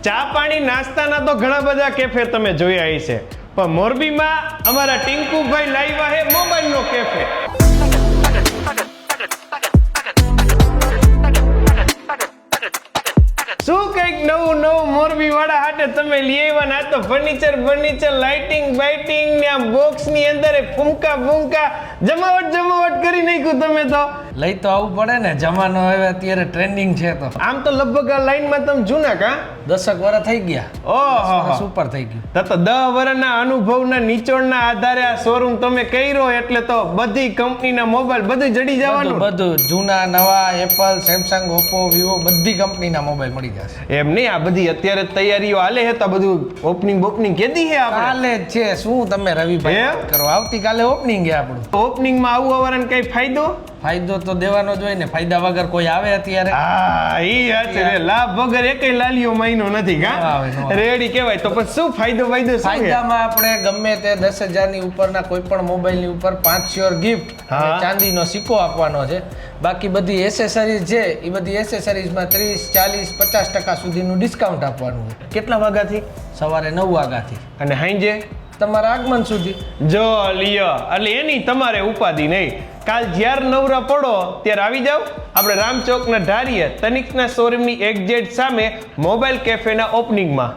ચા પાણી નાસ્તાના તો ઘણા બધા કેફે તમે જોયા હશે, પણ મોરબીમાં અમારા ટિંકુભાઈ લાવ્યા હે મોબાઈલનો કેફે. શું કઈક નવું નવું મોરબી વાળા હાટે તમે લઈ આવ્યા ના તો ફર્નિચર લાઇટિંગ બાઇટિંગ ને આ બોક્સ ની અંદર ફૂંકા જમાવટ કરી નાખ્યું તમે તો. લઈ તો આવવું પડે ને, જમાનો હવે અત્યારે ટ્રેન્ડિંગ છે. તો આમ તો લગભગ આ લાઈન માં તમે જૂના કા 10 વર્ષ થઈ ગયા. ઓહો સુપર થઈ ગયું. તો 10 વર્ષના અનુભવના નિચોડના આધારે આ શોરૂમ તમે કર્યો એટલે તો બધી કંપનીના મોબાઈલ બધું જડી જવાનું. બધું જૂના નવા એપલ, સેમસંગ, ઓપ્પો, વિવો બધી કંપનીના મોબાઈલ મળી જશે. એમ નહીં, આ બધી અત્યારે તૈયારીઓ હાલે છે તો બધું ઓપનિંગ કેદી છે આપણે? કાલે જ છે. શું તમે રવિભાઈ કરો, આવતીકાલે ઓપનિંગ છે આપણું. ઓપનિંગમાં આવું આવવાને કઈ ફાયદો તો દેવાનો જ હોય ને. ફાયદા વગર કોઈ આવે અત્યારે? હા ઈ છે, લાભ વગર એકેય લાલિયો મહિનો નથી કા રેડી કહેવાય. તો પછી શું ફાયદો ફાયદામાં આપણે ગમે તે 10,000 ની ઉપરના કોઈ પણ મોબાઈલ ની ઉપર 5 શ્યોર ગિફ્ટ ચાંદીનો સિક્કો આપવાનો છે. બાકી બધી એસેસરીઝ છે એ બધી એસેસરીઝમાં 30, 40, 50% સુધીનું ડિસ્કાઉન્ટ આપવાનું છે. કેટલા વાગ્યાથી? સવારે 9 વાગ્યાથી અને હાંજે તમારા આગમન સુધી. જો લિયો એટલે એની તમારે ઉપાધિ નહીં. કાલ જ્યારે નવરા પડો ત્યારે આવી જાવ. આપણે રામચોકના ઢારીએ તનિષ્કના શોરૂમની એક્ઝેક્ટ સામે મોબાઈલ કેફેના ઓપનિંગમાં.